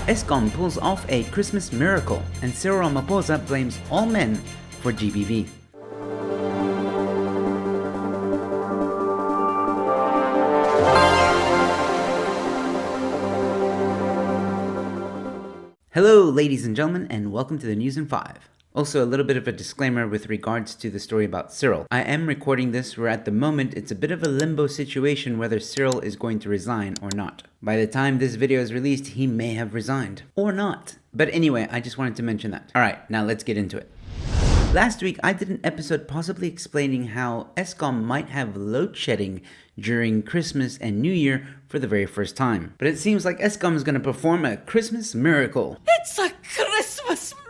Eskom pulls off a Christmas miracle, and Cyril Ramaphosa blames all men for GBV. Hello, ladies and gentlemen, and welcome to the News in 5. Also, a little bit of a disclaimer with regards to the story about Cyril. I am recording this where at the moment it's a bit of a limbo situation whether Cyril is going to resign or not. By the time this video is released, he may have resigned. Or not. But anyway, I just wanted to mention that. Alright, now let's get into it. Last week, I did an episode possibly explaining how Eskom might have load shedding during Christmas and New Year for the very first time. But it seems like Eskom is going to perform a Christmas miracle. It's a Christmas miracle!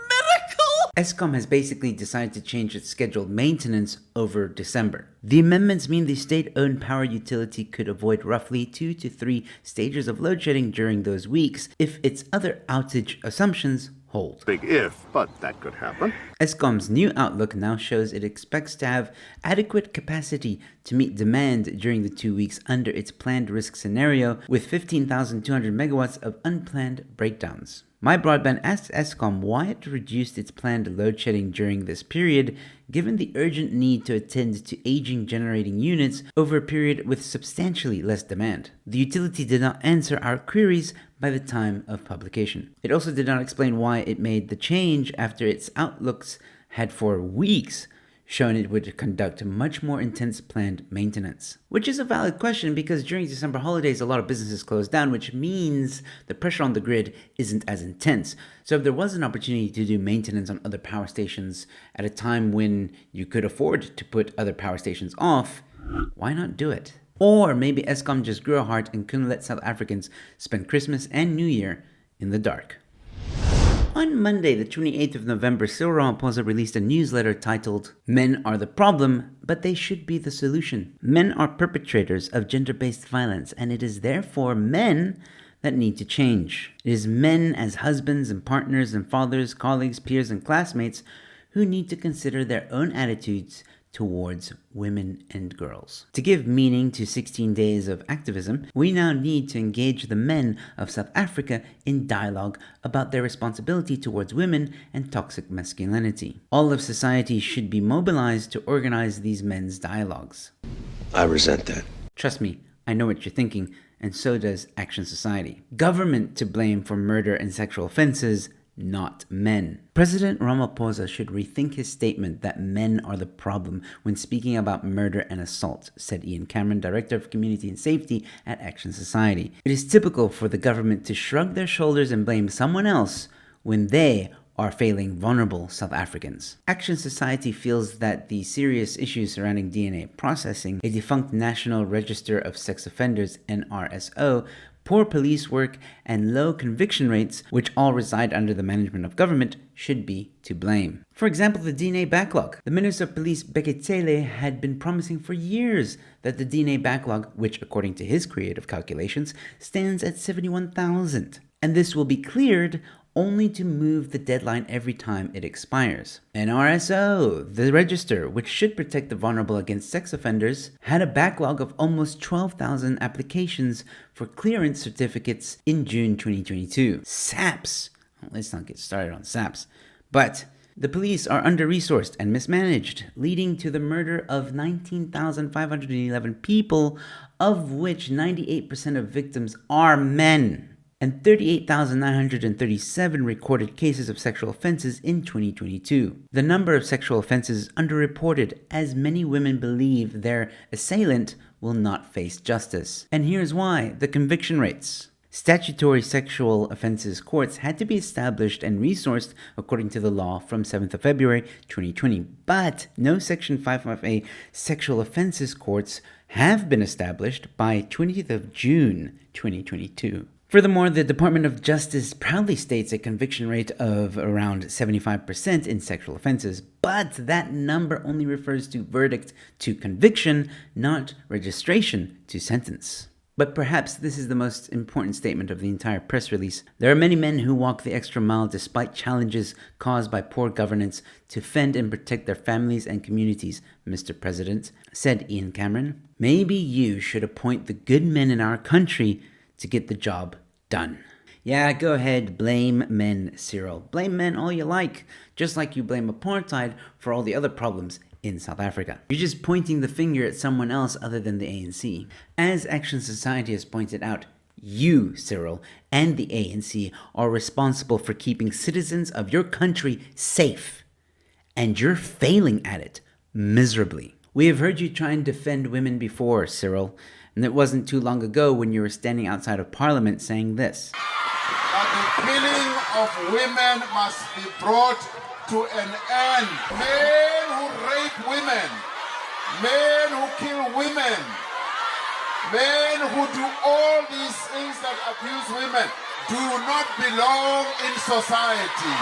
Eskom has basically decided to change its scheduled maintenance over December. The amendments mean the state-owned power utility could avoid roughly 2 to 3 stages of load shedding during those weeks if its other outage assumptions hold. Big if, but that could happen. Eskom's new outlook now shows it expects to have adequate capacity to meet demand during the 2 weeks under its planned risk scenario with 15,200 megawatts of unplanned breakdowns. My Broadband asked Eskom why it reduced its planned load shedding during this period, given the urgent need to attend to aging generating units over a period with substantially less demand. The utility did not answer our queries by the time of publication. It also did not explain why it made the change after its outlooks had for weeks shown it would conduct much more intense planned maintenance. Which is a valid question because during December holidays a lot of businesses close down, which means the pressure on the grid isn't as intense. So if there was an opportunity to do maintenance on other power stations at a time when you could afford to put other power stations off, why not do it? Or maybe Eskom just grew a heart and couldn't let South Africans spend Christmas and New Year in the dark. On Monday, the 28th of November, Cyril Ramaphosa released a newsletter titled, "Men are the problem, but they should be the solution. Men are perpetrators of gender-based violence, and it is therefore men that need to change. It is men as husbands and partners and fathers, colleagues, peers, and classmates who need to consider their own attitudes towards women and girls. To give meaning to 16 days of activism, we now need to engage the men of South Africa in dialogue about their responsibility towards women and toxic masculinity. All of society should be mobilized to organize these men's dialogues." I resent that. Trust me, I know what you're thinking, and so does Action Society. Government to blame for murder and sexual offenses, not men. President Ramaphosa should rethink his statement that men are the problem when speaking about murder and assault, said Ian Cameron, Director of Community and Safety at Action Society. It is typical for the government to shrug their shoulders and blame someone else when they are failing vulnerable South Africans. Action Society feels that the serious issues surrounding DNA processing, a defunct National Register of Sex Offenders (NRSO), poor police work, and low conviction rates, which all reside under the management of government, should be to blame. For example, the DNA backlog. The Minister of Police, Beketele, had been promising for years that the DNA backlog, which according to his creative calculations, stands at 71,000. And this will be cleared only to move the deadline every time it expires. NRSO, the register, which should protect the vulnerable against sex offenders, had a backlog of almost 12,000 applications for clearance certificates in June 2022. SAPS. Well, let's not get started on SAPS. But the police are under-resourced and mismanaged, leading to the murder of 19,511 people, of which 98% of victims are men, and 38,937 recorded cases of sexual offenses in 2022. The number of sexual offenses is underreported as many women believe their assailant will not face justice. And here's why: the conviction rates. Statutory sexual offenses courts had to be established and resourced according to the law from 7th of February 2020, but no Section 55A sexual offenses courts have been established by 20th of June 2022. Furthermore, the Department of Justice proudly states a conviction rate of around 75% in sexual offenses, but that number only refers to verdict to conviction, not registration to sentence. But perhaps this is the most important statement of the entire press release. There are many men who walk the extra mile despite challenges caused by poor governance to fend and protect their families and communities, Mr. President, said Ian Cameron. Maybe you should appoint the good men in our country to get the job done. Yeah, go ahead, blame men, Cyril. Blame men all you like, just like you blame apartheid for all the other problems in South Africa. You're just pointing the finger at someone else other than the ANC. As Action Society has pointed out, you, Cyril, and the ANC are responsible for keeping citizens of your country safe. And you're failing at it miserably. We have heard you try and defend women before, Cyril, and it wasn't too long ago when you were standing outside of Parliament saying this. That the killing of women must be brought to an end. Men who rape women, men who kill women, men who do all these things that abuse women do not belong in society.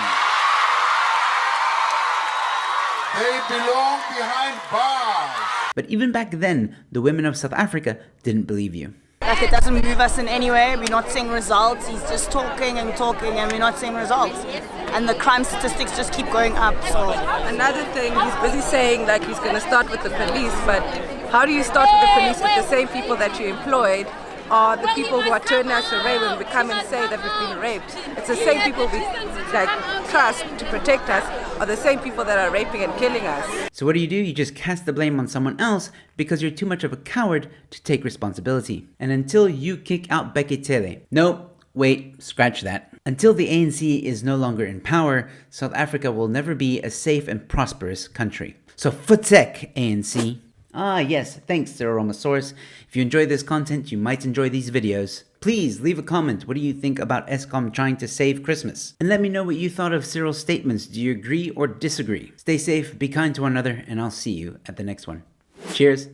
They belong behind bars. But even back then, the women of South Africa didn't believe you. Like, it doesn't move us in any way. We're not seeing results. He's just talking and talking and we're not seeing results. And the crime statistics just keep going up. So another thing, he's busy saying like he's going to start with the police, but how do you start with the police if the same people that you employed are the people who are turned out to rape when we come and say that we've been raped? It's the same people we trust to protect us are the same people that are raping and killing us. So what do? You just cast the blame on someone else because you're too much of a coward to take responsibility. And until you kick out Beketele, nope, wait, scratch that. Until the ANC is no longer in power, South Africa will never be a safe and prosperous country. So futsek, ANC. Ah yes, thanks Cyril Ramaphosa. If you enjoy this content, you might enjoy these videos. Please leave a comment. What do you think about Eskom trying to save Christmas? And let me know what you thought of Cyril's statements. Do you agree or disagree? Stay safe, be kind to one another, and I'll see you at the next one. Cheers.